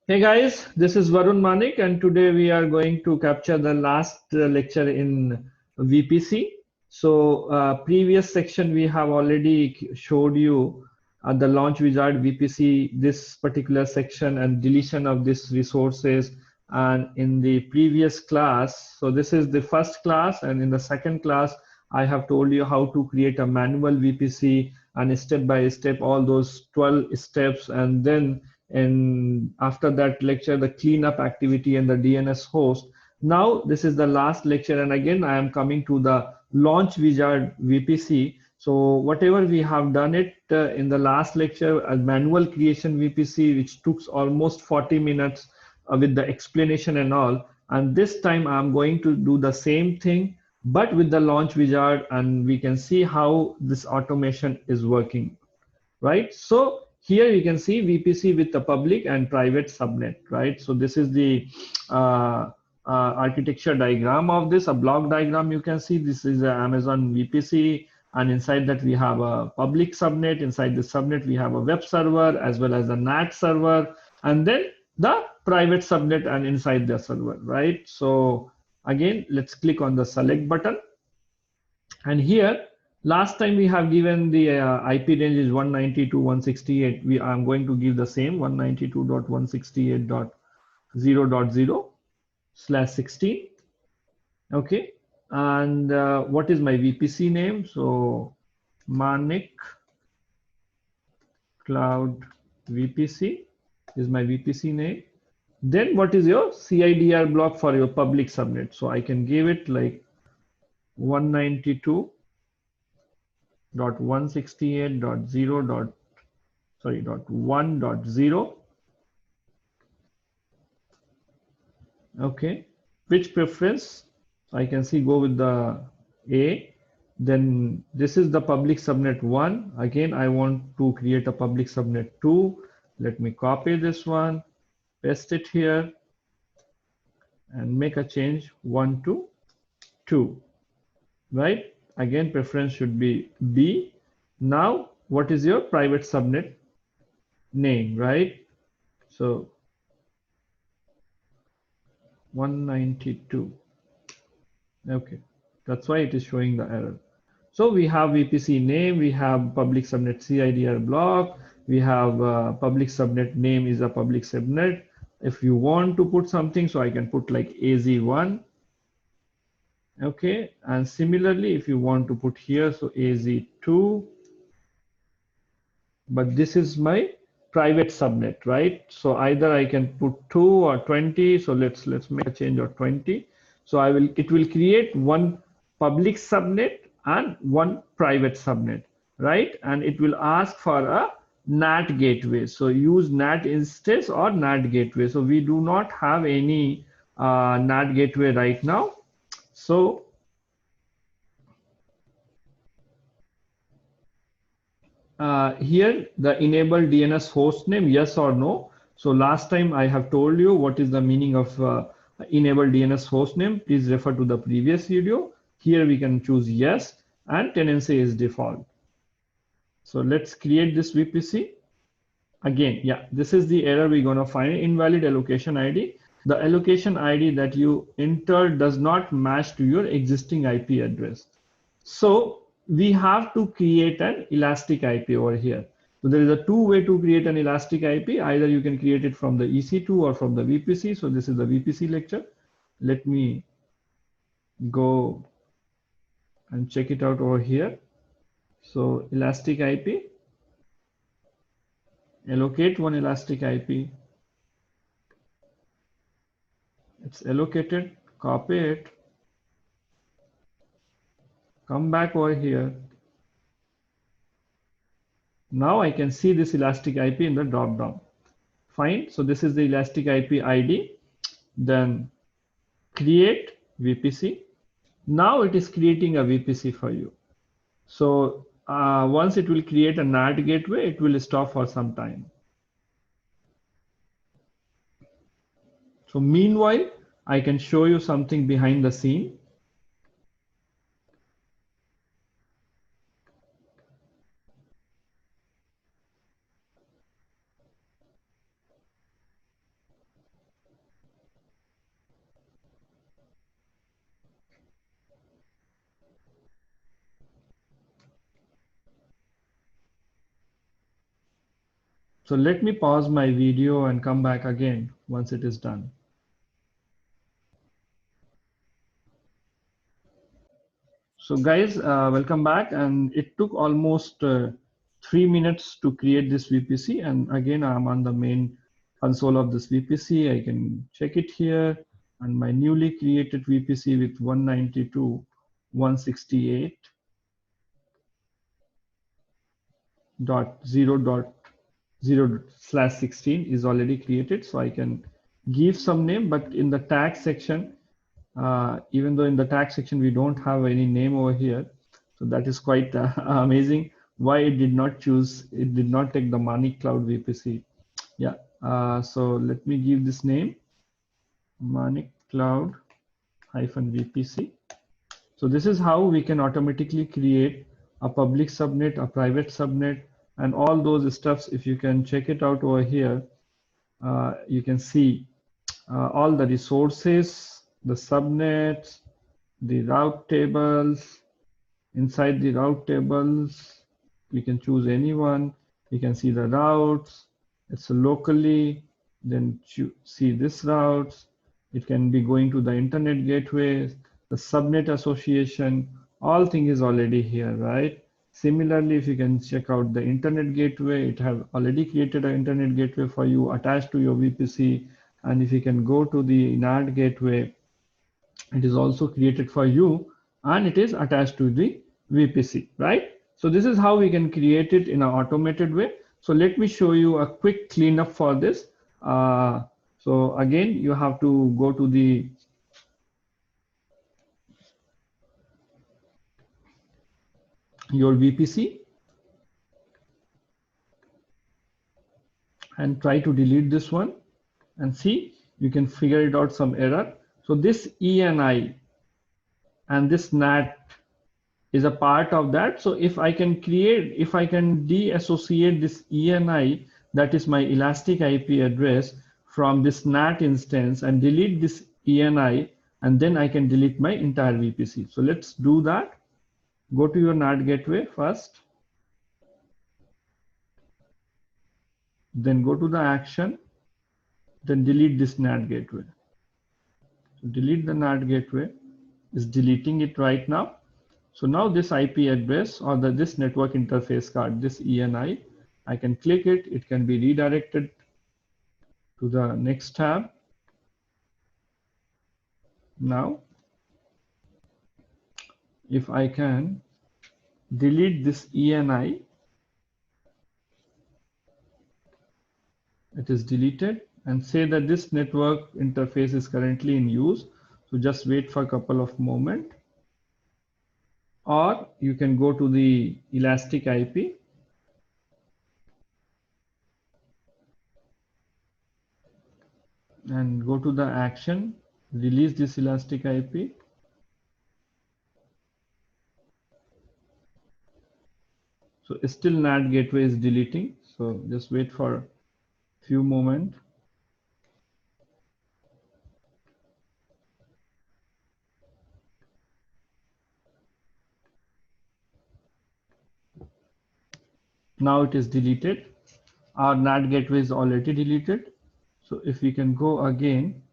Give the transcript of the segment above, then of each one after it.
Hey guys, this is Varun Manik, and today we are going to capture the last lecture in VPC. Previous section we have already showed you the launch wizard VPC, this particular section, and deletion of these resources. And in the previous class, so this is the first class, and in the second class, I have told you how to create a manual VPC and step by step all those 12 steps, and then after that lecture the cleanup activity and the DNS host. Now this is the last lecture, and again I am coming to the launch wizard VPC. So whatever we have done it in the last lecture, a manual creation VPC which took almost 40 minutes with the explanation and all, and this time I'm going to do the same thing but with the launch wizard, and we can see how this automation is working, right? So here you can see VPC with the public and private subnet, right? So this is the architecture diagram of this, a block diagram. You can see this is a Amazon VPC, and inside that we have a public subnet. Inside the subnet we have a web server as well as a NAT server, and then the private subnet and inside the server, right? So again, let's click on the select button, and here last time we have given the IP range is 192.168. I'm going to give the same 192.168.0.0/16. Okay, and what is my VPC name? So ManikCloud VPC is my VPC name. Then what is your CIDR block for your public subnet? So I can give it like 192.168.0.1.0. Okay, which preference? I can see go with the A. Then this is the public subnet 1. Again, I want to create a public subnet 2. Let me copy this one, paste it here, and make a change 1 to 2, right? Again, preference should be B. Now, what is your private subnet name, right? So 192. Okay, that's why it is showing the error. So we have VPC name, we have public subnet CIDR block, we have public subnet name is a public subnet. If you want to put something, so I can put like AZ1. Okay, and similarly, if you want to put here, so AZ2. But this is my private subnet, right? So either I can put 2 or 20. So let's make a change of 20. So it will create one public subnet and one private subnet, right? And it will ask for a NAT gateway. So use NAT instance or NAT gateway. So we do not have any NAT gateway right now. So here the enable DNS host name, yes or no. So last time I have told you what is the meaning of enable DNS host name. Please refer to the previous video. Here we can choose yes, and tenancy is default. So let's create this VPC. Again, yeah, this is the error we're going to find, invalid allocation ID. The allocation ID that you entered does not match to your existing IP address. So we have to create an elastic IP over here. So there is a two-way to create an elastic IP. Either you can create it from the EC2 or from the VPC. So this is the VPC lecture. Let me go and check it out over here. So elastic IP, allocate one elastic IP. It's allocated, copy it, come back over here. Now I can see this elastic IP in the drop down. Fine. So this is the elastic IP ID. Then create VPC. Now it is creating a VPC for you. So once it will create a NAT gateway, it will stop for some time. So meanwhile, I can show you something behind the scene. So let me pause my video and come back again once it is done. So guys, welcome back. And it took almost 3 minutes to create this VPC. And again, I'm on the main console of this VPC. I can check it here. And my newly created VPC with 192.168.0.0/16 is already created. So I can give some name, but in the tag section, even though in the tag section we don't have any name over here, so that is quite amazing why it did not take the ManikCloud VPC. Yeah, so let me give this name, ManikCloud -VPC. So this is how we can automatically create a public subnet, a private subnet, and all those stuffs. If you can check it out over here, you can see all the resources, the subnets, the route tables. Inside the route tables, we can choose anyone. You can see the routes. It's locally. Then see this routes. It can be going to the internet gateway, the subnet association. All thing is already here, right? Similarly, if you can check out the internet gateway, it have already created an internet gateway for you attached to your VPC. And if you can go to the NAT gateway, it is also created for you and it is attached to the VPC, right? So this is how we can create it in an automated way. So let me show you a quick cleanup for this. So again, you have to go to your VPC and try to delete this one and see, you can figure it out some error. So this ENI and this NAT is a part of that. So if I can deassociate this ENI, that is my elastic IP address, from this NAT instance and delete this ENI, and then I can delete my entire VPC. So let's do that. Go to your NAT gateway first, then go to the action, then delete this NAT gateway. So delete the NAT gateway, is deleting it right now. So now this IP address or this network interface card, this ENI, I can click it. It can be redirected to the next tab. Now, if I can delete this ENI, it is deleted, and say that this network interface is currently in use. So just wait for a couple of moments. Or you can go to the elastic IP and go to the action, release this elastic IP. So still NAT gateway is deleting. So just wait for a few moments. Now it is deleted. Our NAT gateway is already deleted. So if we can go again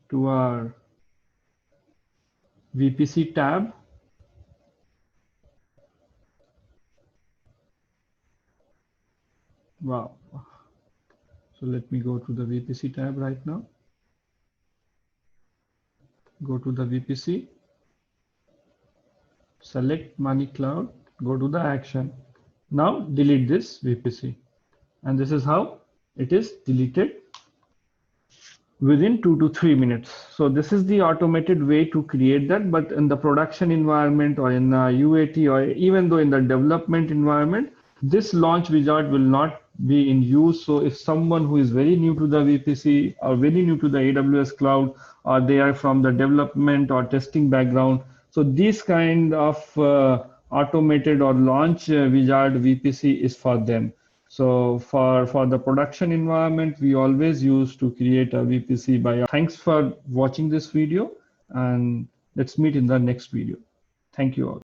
to our VPC tab, wow. So let me go to the VPC tab right now. Go to the VPC, select ManikCloud, go to the action. Now delete this VPC. And this is how it is deleted within 2 to 3 minutes. So this is the automated way to create that. But in the production environment or in UAT, or even though in the development environment, this launch wizard will not be in use. So if someone who is very new to the VPC or very new to the AWS cloud, or they are from the development or testing background, so this kind of automated or launch wizard VPC is for them. So for the production environment, we always use to create a VPC by. Thanks for watching this video, and let's meet in the next video. Thank you all.